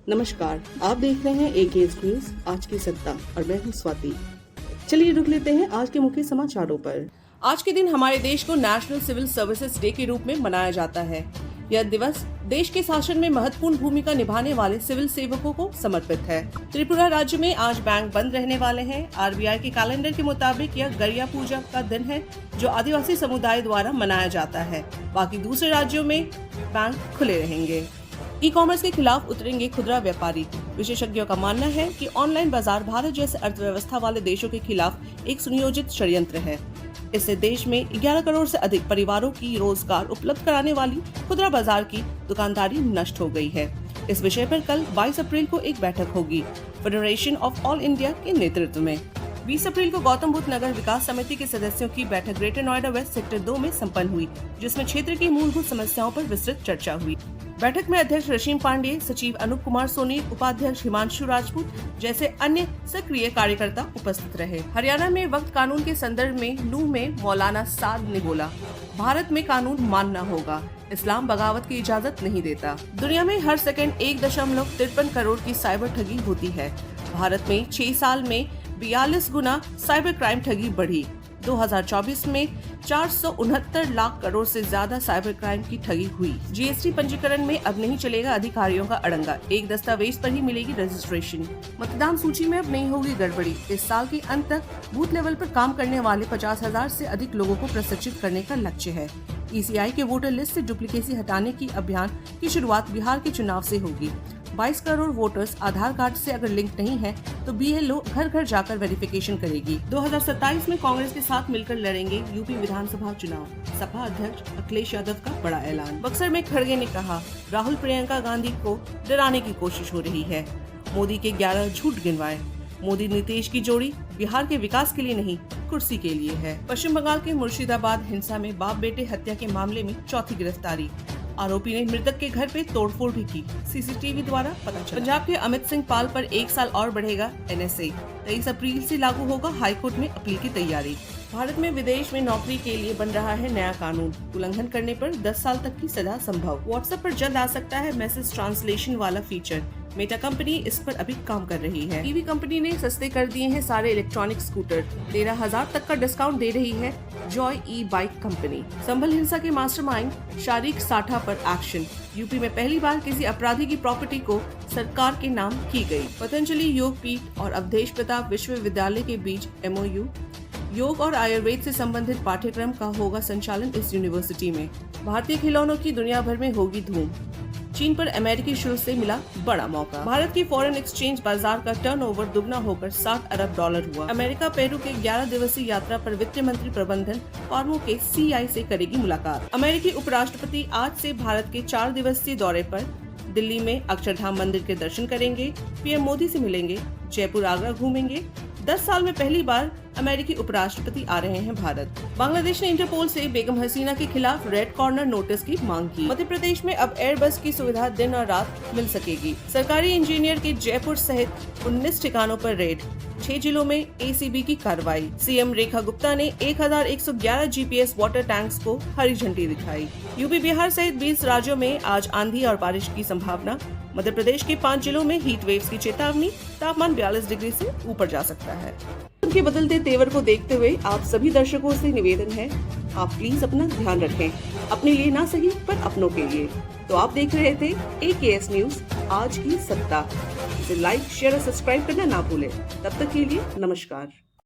नमस्कार, आप देख रहे हैं एकेएस न्यूज आज की सत्ता और मैं हूं स्वाति। चलिए रुक लेते हैं आज के मुख्य समाचारों पर। आज के दिन हमारे देश को नेशनल सिविल सर्विसेज डे के रूप में मनाया जाता है। यह दिवस देश के शासन में महत्वपूर्ण भूमिका निभाने वाले सिविल सेवकों को समर्पित है। त्रिपुरा राज्य में आज बैंक बंद रहने वाले हैं। आरबीआई के कैलेंडर के मुताबिक यह गरिया पूजा का दिन है, जो आदिवासी समुदाय द्वारा मनाया जाता है। बाकी दूसरे राज्यों में बैंक खुले रहेंगे। ई कॉमर्स के खिलाफ उतरेंगे खुदरा व्यापारी। विशेषज्ञों का मानना है कि ऑनलाइन बाजार भारत जैसे अर्थव्यवस्था वाले देशों के खिलाफ एक सुनियोजित षड्यंत्र है। इससे देश में 11 करोड़ से अधिक परिवारों की रोजगार उपलब्ध कराने वाली खुदरा बाजार की दुकानदारी नष्ट हो गई है। इस विषय पर कल 22 अप्रैल को एक बैठक होगी फेडरेशन ऑफ ऑल इंडिया के नेतृत्व में। 20 अप्रैल को गौतम बुद्ध नगर विकास समिति के सदस्यों की बैठक ग्रेटर नोएडा वेस्ट सेक्टर 2 में संपन्न हुई, जिसमें क्षेत्र की मूलभूत समस्याओं पर विस्तृत चर्चा हुई। बैठक में अध्यक्ष रशीम पांडे, सचिव अनूप कुमार सोनी, उपाध्यक्ष हिमांशु राजपूत जैसे अन्य सक्रिय कार्यकर्ता उपस्थित रहे। हरियाणा में वक्त कानून के संदर्भ में नूह में मौलाना साद ने बोला, भारत में कानून मानना होगा, इस्लाम बगावत की इजाजत नहीं देता। दुनिया में हर सेकंड 1.53 करोड़ की साइबर ठगी होती है। भारत में 6 साल में 42 गुना साइबर क्राइम ठगी बढ़ी। 2024 में 469 लाख करोड़ से ज्यादा साइबर क्राइम की ठगी हुई। जीएसटी पंजीकरण में अब नहीं चलेगा अधिकारियों का अड़ंगा, एक दस्तावेज पर ही मिलेगी रजिस्ट्रेशन। मतदान सूची में अब नहीं होगी गड़बड़ी। इस साल के अंत तक बूथ लेवल पर काम करने वाले 50,000 से अधिक लोगों को प्रशिक्षित करने का लक्ष्य है। ईसीआई के वोटर लिस्ट से डुप्लीकेसी हटाने की अभियान की शुरुआत बिहार के चुनाव से होगी। 22 करोड़ वोटर्स आधार कार्ड से अगर लिंक नहीं है तो बीएलओ घर घर जाकर वेरिफिकेशन करेगी। 2027 में कांग्रेस के साथ मिलकर लड़ेंगे यूपी विधानसभा चुनाव। सपा अध्यक्ष अखिलेश यादव का बड़ा ऐलान। बक्सर में खड़गे ने कहा, राहुल प्रियंका गांधी को डराने की कोशिश हो रही है। मोदी के 11 झूठ गिनवाए। मोदी नीतीश की जोड़ी बिहार के विकास के लिए नहीं, कुर्सी के लिए है। पश्चिम बंगाल के मुर्शिदाबाद हिंसा में बाप बेटे हत्या के मामले में चौथी गिरफ्तारी। आरोपी ने मृतक के घर पे तोड़फोड़ भी की, सीसीटीवी द्वारा पता चला। पंजाब के अमित सिंह पाल पर 1 साल और बढ़ेगा एनएसए। 23 अप्रैल से लागू होगा हाईकोर्ट में अपील की तैयारी। भारत में विदेश में नौकरी के लिए बन रहा है नया कानून। उल्लंघन करने पर 10 साल तक की सजा संभव। व्हाट्सएप पर जल्द आ सकता है मैसेज ट्रांसलेशन वाला फीचर। मेटा कंपनी इस पर अभी काम कर रही है। ईवी कंपनी ने सस्ते कर दिए हैं सारे इलेक्ट्रॉनिक स्कूटर। 13,000 तक का डिस्काउंट दे रही है जॉय ई बाइक कंपनी। संभल हिंसा के मास्टरमाइंड शारिक साठा पर एक्शन। यूपी में पहली बार किसी अपराधी की प्रॉपर्टी को सरकार के नाम की गई। पतंजलि योग पीठ और अवधेश प्रताप विश्वविद्यालय के बीच एमओयू। योग और आयुर्वेद से संबंधित पाठ्यक्रम का होगा संचालन इस यूनिवर्सिटी में। भारतीय खिलौनों की दुनिया भर में होगी धूम। चीन पर अमेरिकी शुल्क से मिला बड़ा मौका। भारत की फॉरेन एक्सचेंज बाजार का टर्नओवर दुगना होकर $60 अरब हुआ। अमेरिका पेरू के 11 दिवसीय यात्रा पर वित्त मंत्री प्रबंधन फर्मों के सीआई से करेगी मुलाकात। अमेरिकी उपराष्ट्रपति आज से भारत के 4 दिवसीय दौरे पर। दिल्ली में अक्षरधाम मंदिर के दर्शन करेंगे। पीएम मोदी से मिलेंगे। जयपुर आगरा घूमेंगे। 10 साल में पहली बार अमेरिकी उपराष्ट्रपति आ रहे हैं भारत। बांग्लादेश ने इंटरपोल से बेगम हसीना के खिलाफ रेड कॉर्नर नोटिस की मांग की। मध्य प्रदेश में अब एयरबस की सुविधा दिन और रात मिल सकेगी। सरकारी इंजीनियर के जयपुर सहित 19 ठिकानों पर रेड। 6 जिलों में एसीबी की कार्रवाई। सीएम रेखा गुप्ता ने 1111 जीपीएस वाटर टैंक्स को हरी झंडी दिखाई। यूपी बिहार सहित 20 राज्यों में आज आंधी और बारिश की संभावना। मध्य प्रदेश के 5 जिलों में हीट वेव्स की चेतावनी। तापमान 42 डिग्री से ऊपर जा सकता है। उनके बदलते तेवर को देखते हुए आप सभी दर्शकों से निवेदन है, आप प्लीज अपना ध्यान रखें, अपने लिए ना सही पर अपनों के लिए। तो आप देख रहे थे एकेएस न्यूज आज की सत्ता। इसे लाइक, शेयर और सब्सक्राइब करना ना भूलें। तब तक के लिए नमस्कार।